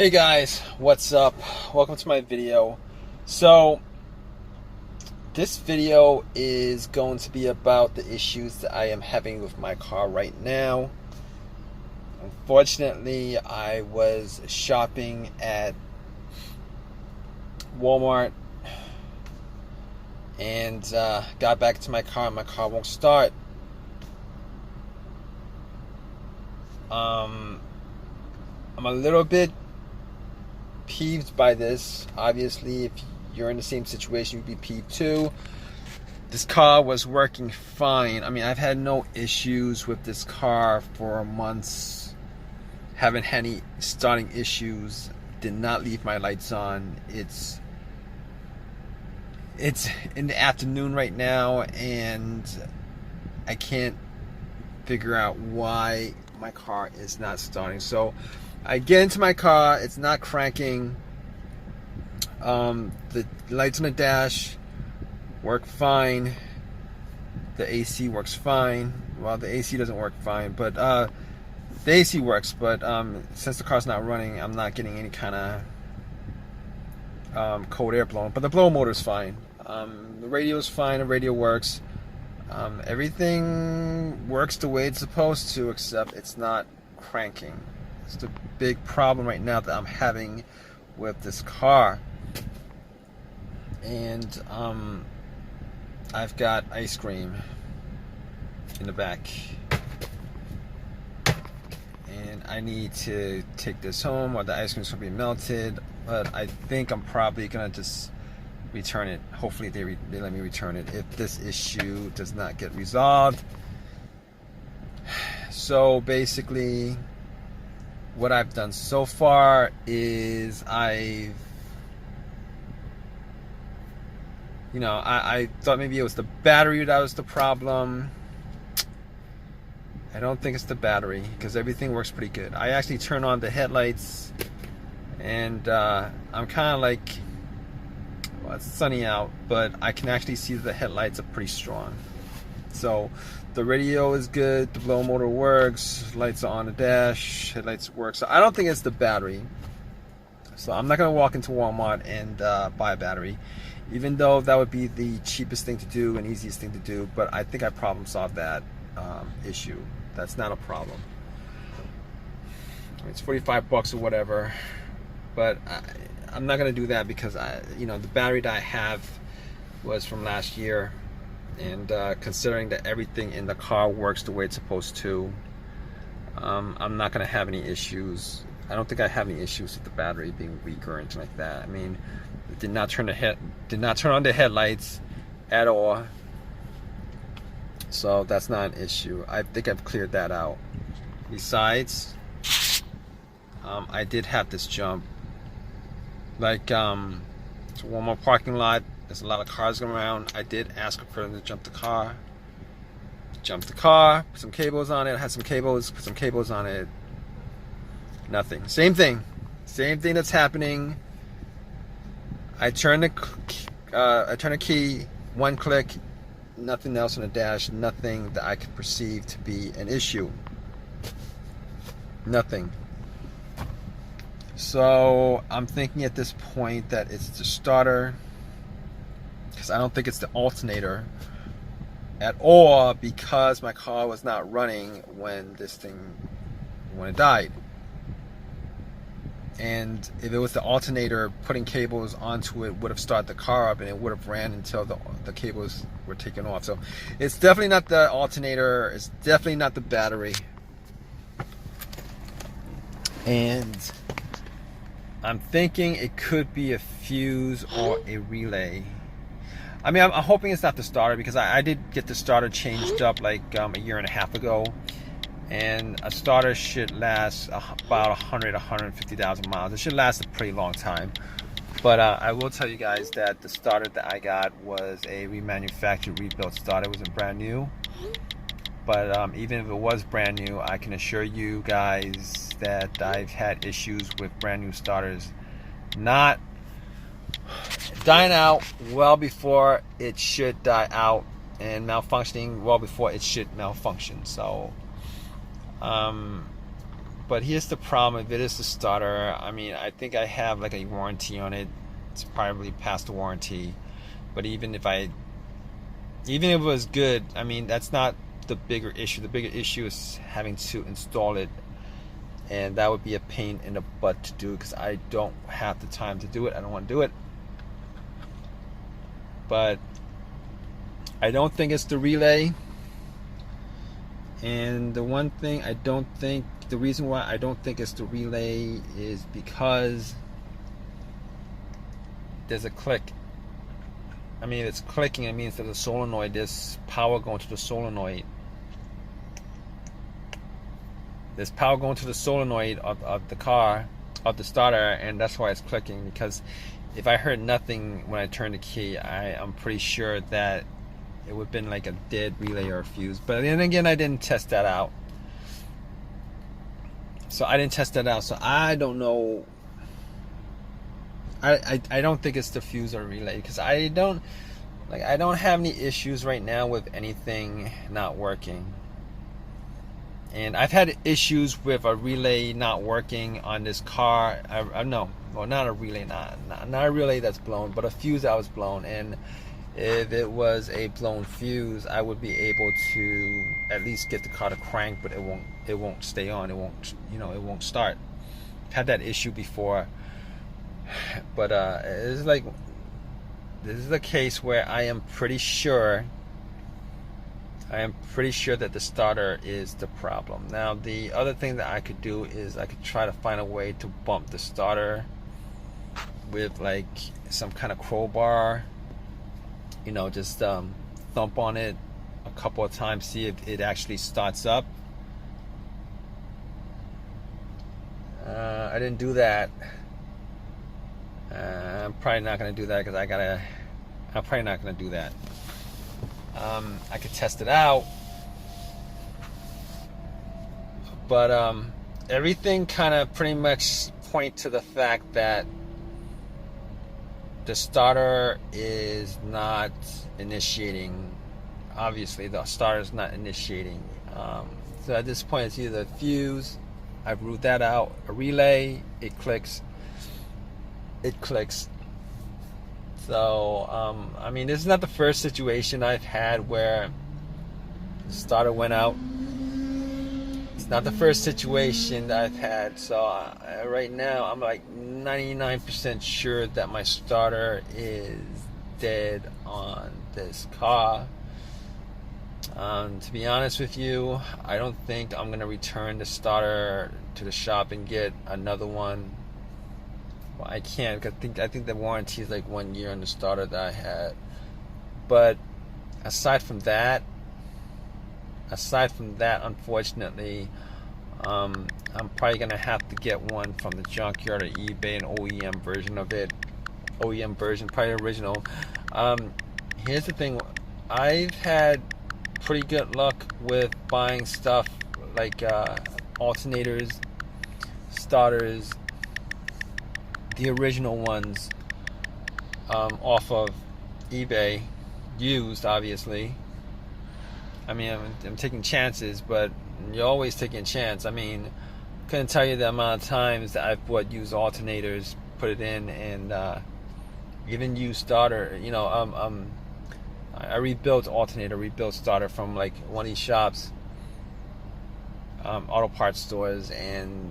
Hey guys, what's up? Welcome to my video. So this video is going to be about the issues that I am having with my car right now. Unfortunately, I was shopping at Walmart and got back to my car and my car won't start. I'm a little bit peeved by this. Obviously, if you're in the same situation, you'd be peeved too. This car was working fine. I mean, I've had no issues with this car for months. Haven't had any starting issues. Did not leave my lights on. It's in the afternoon right now, and I can't figure out why my car is not starting. So I get into my car, it's not cranking. The lights on the dash work fine. The AC works fine. Well, the AC doesn't work fine, but the AC works. But since the car's not running, I'm not getting any kind of cold air blowing. But the blower motor is fine. The radio is fine. The radio works. Everything works the way it's supposed to, except it's not cranking. It's the big problem right now that I'm having with this car. And I've got ice cream in the back, and I need to take this home or the ice cream's gonna be melted. But I think I'm probably gonna just return it. Hopefully they let me return it if this issue does not get resolved. So basically, what I've done so far is I thought maybe it was the battery that was the problem. I don't think it's the battery, because everything works pretty good. I actually turn on the headlights, and I'm kind of like, well, it's sunny out, but I can actually see that the headlights are pretty strong. So the radio is good, the blower motor works, lights are on the dash, headlights work. So I don't think it's the battery. So I'm not going to walk into Walmart and buy a battery, even though that would be the cheapest thing to do and easiest thing to do. But I think I problem solved that issue. That's not a problem. It's 45 bucks or whatever, but I'm not going to do that, because the battery that I have was from last year. And considering that everything in the car works the way it's supposed to, I'm not going to have any issues. I don't think I have any issues with the battery being weak or anything like that. I mean, it did not turn on the headlights at all. So that's not an issue. I think I've cleared that out. Besides, I did have this jump. Like, it's a Walmart parking lot. There's a lot of cars going around. I did ask for them to jump the car. Jumped the car, put some cables on it. I had some cables, put some cables on it. Nothing. Same thing. Same thing that's happening. I turn the key, one click, nothing else on the dash, nothing that I could perceive to be an issue. Nothing. So I'm thinking at this point that it's the starter, because I don't think it's the alternator at all, because my car was not running when it died. And if it was the alternator, putting cables onto it would have started the car up, and it would have ran until the cables were taken off. So it's definitely not the alternator. It's definitely not the battery. And I'm thinking it could be a fuse or a relay. I mean, I'm hoping it's not the starter, because I did get the starter changed up like a year and a half ago. And a starter should last about 150,000 miles. It should last a pretty long time. But I will tell you guys that the starter that I got was a remanufactured, rebuilt starter. It wasn't brand new. But even if it was brand new, I can assure you guys that I've had issues with brand new starters not dying out well before it should die out, and malfunctioning well before it should malfunction. So But here's the problem: if it is the starter, I mean, I think I have like a warranty on it. It's probably past the warranty. But even if it was good, I mean, that's not the bigger issue. The bigger issue is having to install it, and that would be a pain in the butt to do because I don't have the time to do it. I don't want to do it. But I don't think it's the relay. And the one thing the reason why I don't think it's the relay is because there's a click. I mean, if it's clicking, it means that the solenoid, there's power going to the solenoid. There's power going to the solenoid of the car, of the starter, and that's why it's clicking. Because if I heard nothing when I turned the key, I'm pretty sure that it would have been like a dead relay or a fuse. But then again, I didn't test that out. So I don't know. I don't think it's the fuse or relay, because I don't have any issues right now with anything not working. And I've had issues with a relay not working on this car. Not a relay, not a relay that's blown, but a fuse that was blown. And if it was a blown fuse, I would be able to at least get the car to crank, but it won't stay on. It won't start. I've had that issue before. But it's like, this is a case where I am pretty sure that the starter is the problem. Now, the other thing that I could do is I could try to find a way to bump the starter with like some kind of crowbar. Just thump on it a couple of times, see if it actually starts up. I didn't do that. I'm probably not going to do that because I'm probably not going to do that. I could test it out, but everything kind of pretty much point to the fact that the starter is not initiating. Obviously, the starter is not initiating. So at this point, it's either a fuse. I've ruled that out. A relay. It clicks. So I mean, this is not the first situation I've had where the starter went out. It's not the first situation that I've had. So right now, I'm like 99% sure that my starter is dead on this car. To be honest with you, I don't think I'm gonna return the starter to the shop and get another one. Well, I can't, because I think the warranty is like 1 year on the starter that I had. But aside from that, unfortunately, I'm probably gonna have to get one from the junkyard or eBay, an OEM version of it. OEM version, probably original. Here's the thing: I've had pretty good luck with buying stuff like alternators, starters, the original ones, off of eBay, used, obviously. I mean, I'm taking chances, but you're always taking a chance. I mean, couldn't tell you the amount of times that I've bought used alternators, put it in, and even used starter. I rebuilt starter from like one of these shops, auto parts stores, and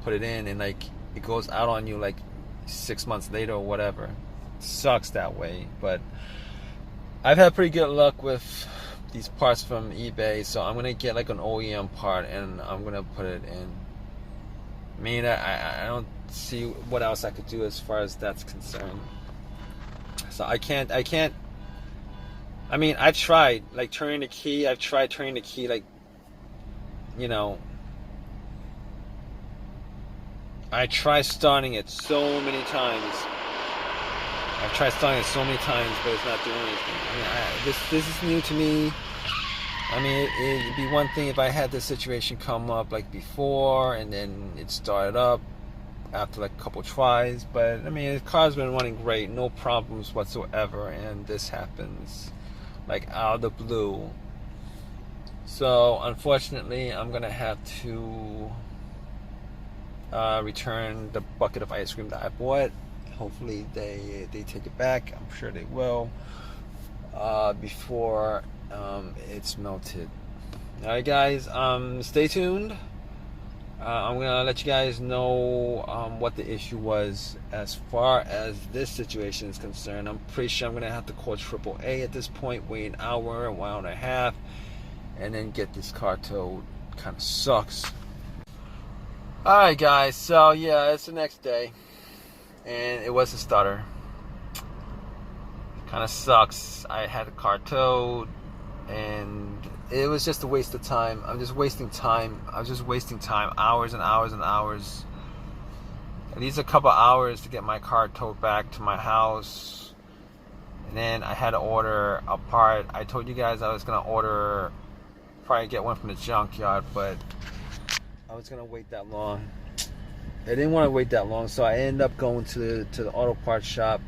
put it in, and like it goes out on you like 6 months later or whatever. It sucks that way, but I've had pretty good luck with these parts from eBay, so I'm gonna get like an OEM part and I'm gonna put it in. I mean, I don't see what else I could do as far as that's concerned. So I can't. I mean, I've tried like turning the key. I tried starting it so many times. but it's not doing anything. I mean, this is new to me. I mean, it'd be one thing if I had this situation come up like before, and then it started up after like a couple tries. But I mean, the car's been running great, no problems whatsoever, and this happens like out of the blue. So unfortunately, I'm gonna have to return the bucket of ice cream that I bought. Hopefully they take it back. I'm sure they will before it's melted. All right, guys. Stay tuned. I'm gonna let you guys know what the issue was as far as this situation is concerned. I'm pretty sure I'm gonna have to call AAA at this point, wait an hour and a half, and then get this car towed. Kind of sucks. All right, guys. So yeah, it's the next day, and it was a stutter. Kind of sucks. I had the car towed, and it was just a waste of time. I'm just wasting time. I was just wasting time, hours and hours and hours. At least a couple hours to get my car towed back to my house. And then I had to order a part. I told you guys I was gonna probably get one from the junkyard, but I was gonna wait that long. I didn't want to wait that long, so I ended up going to the auto parts shop.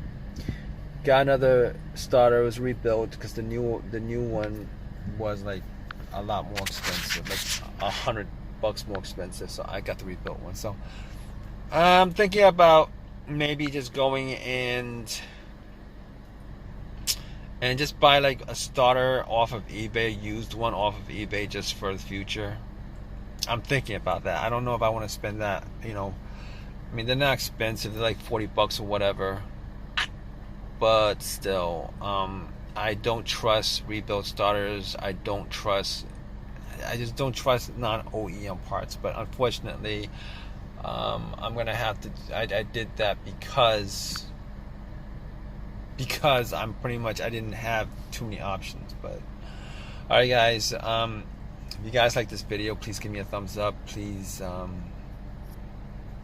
Got another starter. It was rebuilt because the new one was like a lot more expensive, like $100 more expensive. So I got the rebuilt one. So I'm thinking about maybe just going and just buy like a starter off of eBay, used one off of eBay, just for the future. I'm thinking about that. I don't know if I want to spend that. I mean, they're not expensive. They're like $40 or whatever. But still, I don't trust rebuilt starters. I just don't trust non-OEM parts. But unfortunately, I'm gonna have to. I did that because I'm pretty much, I didn't have too many options. But all right, guys. If you guys like this video, please give me a thumbs up. Please, if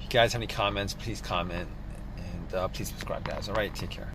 you guys have any comments, please comment, and please subscribe, guys. All right, take care.